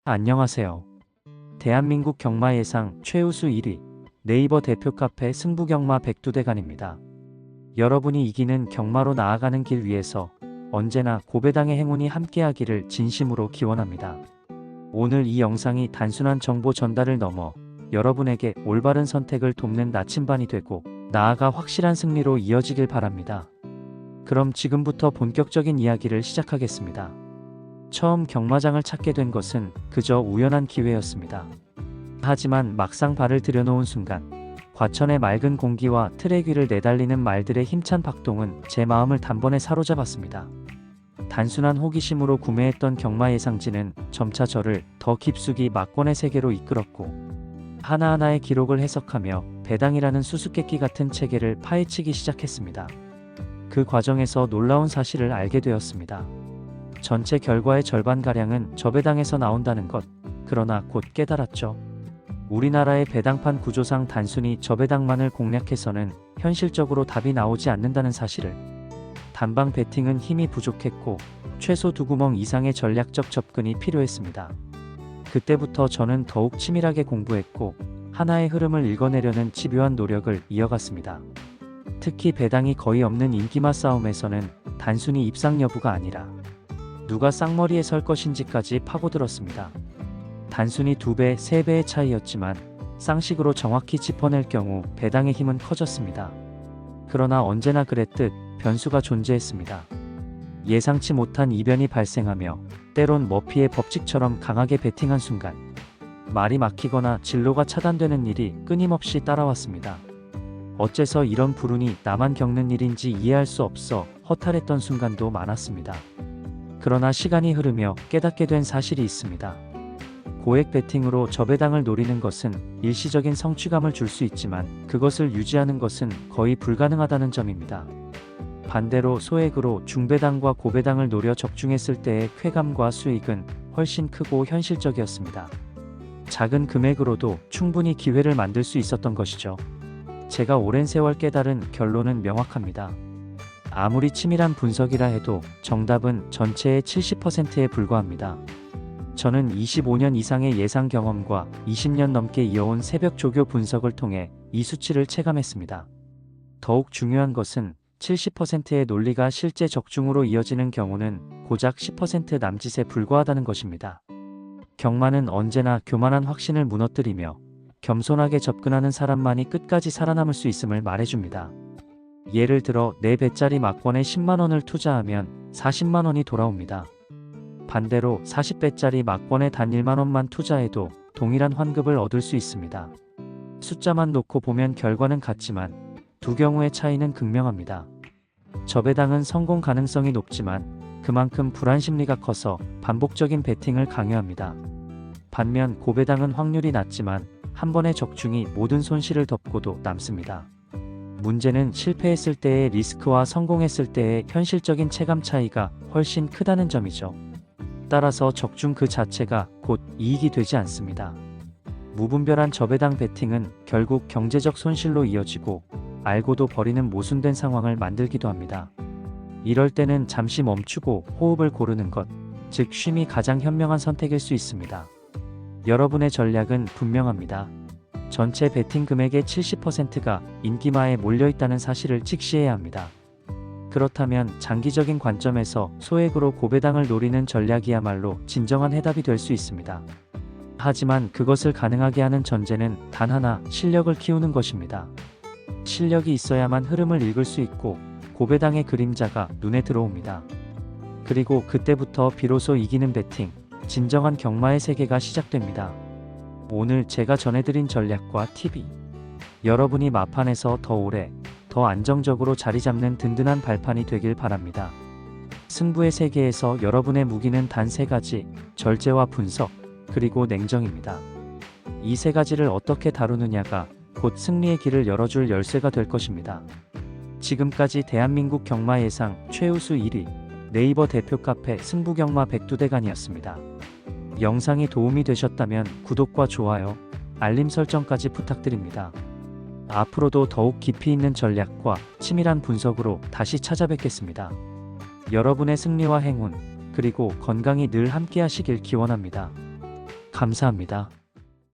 안녕하세요. 대한민국 경마 예상 최우수 1위 네이버 대표 카페 승부경마 백두대간입니다. 여러분이 이기는 경마로 나아가는 길 위에서 언제나 고배당의 행운이 함께하기를 진심으로 기원합니다. 오늘 이 영상이 단순한 정보 전달을 넘어 여러분에게 올바른 선택을 돕는 나침반이 되고 나아가 확실한 승리로 이어지길 바랍니다. 그럼 지금부터 본격적인 이야기를 시작하겠습니다. 처음 경마장을 찾게 된 것은 그저 우연한 기회였습니다. 하지만 막상 발을 들여놓은 순간 과천의 맑은 공기와 트랙 위를 내달리는 말들의 힘찬 박동은 제 마음을 단번에 사로잡았습니다. 단순한 호기심으로 구매했던 경마 예상지는 점차 저를 더 깊숙이 막권의 세계로 이끌었고 하나하나의 기록을 해석하며 배당이라는 수수께끼 같은 체계를 파헤치기 시작했습니다. 그 과정에서 놀라운 사실을 알게 되었습니다. 전체 결과의 절반가량은 저배당에서 나온다는 것. 그러나 곧 깨달았죠. 우리나라의 배당판 구조상 단순히 저배당만을 공략해서는 현실적으로 답이 나오지 않는다는 사실을. 단방 배팅은 힘이 부족했고 최소 2구멍 이상의 전략적 접근이 필요했습니다. 그때부터 저는 더욱 치밀하게 공부했고 하나의 흐름을 읽어내려는 집요한 노력을 이어갔습니다. 특히 배당이 거의 없는 인기마 싸움에서는 단순히 입상 여부가 아니라 누가 쌍머리에 설 것인지까지 파고들었습니다. 단순히 2배, 3배의 차이였지만 쌍식으로 정확히 짚어낼 경우 배당의 힘은 커졌습니다. 그러나 언제나 그랬듯 변수가 존재했습니다. 예상치 못한 이변이 발생하며 때론 머피의 법칙처럼 강하게 배팅한 순간 말이 막히거나 진로가 차단되는 일이 끊임없이 따라왔습니다. 어째서 이런 불운이 나만 겪는 일인지 이해할 수 없어 허탈했던 순간도 많았습니다. 그러나 시간이 흐르며 깨닫게 된 사실이 있습니다. 고액 베팅으로 저배당을 노리는 것은 일시적인 성취감을 줄 수 있지만 그것을 유지하는 것은 거의 불가능하다는 점입니다. 반대로 소액으로 중배당과 고배당을 노려 적중했을 때의 쾌감과 수익은 훨씬 크고 현실적이었습니다. 작은 금액으로도 충분히 기회를 만들 수 있었던 것이죠. 제가 오랜 세월 깨달은 결론은 명확합니다. 아무리 치밀한 분석이라 해도 정답은 전체의 70%에 불과합니다. 저는 25년 이상의 예상 경험과 20년 넘게 이어온 새벽 조교 분석을 통해 이 수치를 체감했습니다. 더욱 중요한 것은 70%의 논리가 실제 적중으로 이어지는 경우는 고작 10% 남짓에 불과하다는 것입니다. 경마는 언제나 교만한 확신을 무너뜨리며 겸손하게 접근하는 사람만이 끝까지 살아남을 수 있음을 말해줍니다. 예를 들어 4배짜리 막권에 10만원을 투자하면 40만원이 돌아옵니다. 반대로 40배짜리 막권에 단 1만원만 투자해도 동일한 환급을 얻을 수 있습니다. 숫자만 놓고 보면 결과는 같지만 두 경우의 차이는 극명합니다. 저배당은 성공 가능성이 높지만 그만큼 불안 심리가 커서 반복적인 베팅을 강요합니다. 반면 고배당은 확률이 낮지만 한 번의 적중이 모든 손실을 덮고도 남습니다. 문제는 실패했을 때의 리스크와 성공했을 때의 현실적인 체감 차이가 훨씬 크다는 점이죠. 따라서 적중 그 자체가 곧 이익이 되지 않습니다. 무분별한 저배당 베팅은 결국 경제적 손실로 이어지고 알고도 버리는 모순된 상황을 만들기도 합니다. 이럴 때는 잠시 멈추고 호흡을 고르는 것, 즉 쉼이 가장 현명한 선택일 수 있습니다. 여러분의 전략은 분명합니다. 전체 베팅 금액의 70%가 인기마에 몰려있다는 사실을 직시해야 합니다. 그렇다면 장기적인 관점에서 소액으로 고배당을 노리는 전략이야말로 진정한 해답이 될 수 있습니다. 하지만 그것을 가능하게 하는 전제는 단 하나, 실력을 키우는 것입니다. 실력이 있어야만 흐름을 읽을 수 있고 고배당의 그림자가 눈에 들어옵니다. 그리고 그때부터 비로소 이기는 베팅, 진정한 경마의 세계가 시작됩니다. 오늘 제가 전해드린 전략과 팁이 여러분이 마판에서 더 오래, 더 안정적으로 자리 잡는 든든한 발판이 되길 바랍니다. 승부의 세계에서 여러분의 무기는 단 3가지, 절제와 분석, 그리고 냉정입니다. 이 3가지를 어떻게 다루느냐가 곧 승리의 길을 열어줄 열쇠가 될 것입니다. 지금까지 대한민국 경마 예상 최우수 1위 네이버 대표 카페 승부경마 백두대간이었습니다. 영상이 도움이 되셨다면 구독과 좋아요, 알림 설정까지 부탁드립니다. 앞으로도 더욱 깊이 있는 전략과 치밀한 분석으로 다시 찾아뵙겠습니다. 여러분의 승리와 행운, 그리고 건강이 늘 함께 하시길 기원합니다. 감사합니다.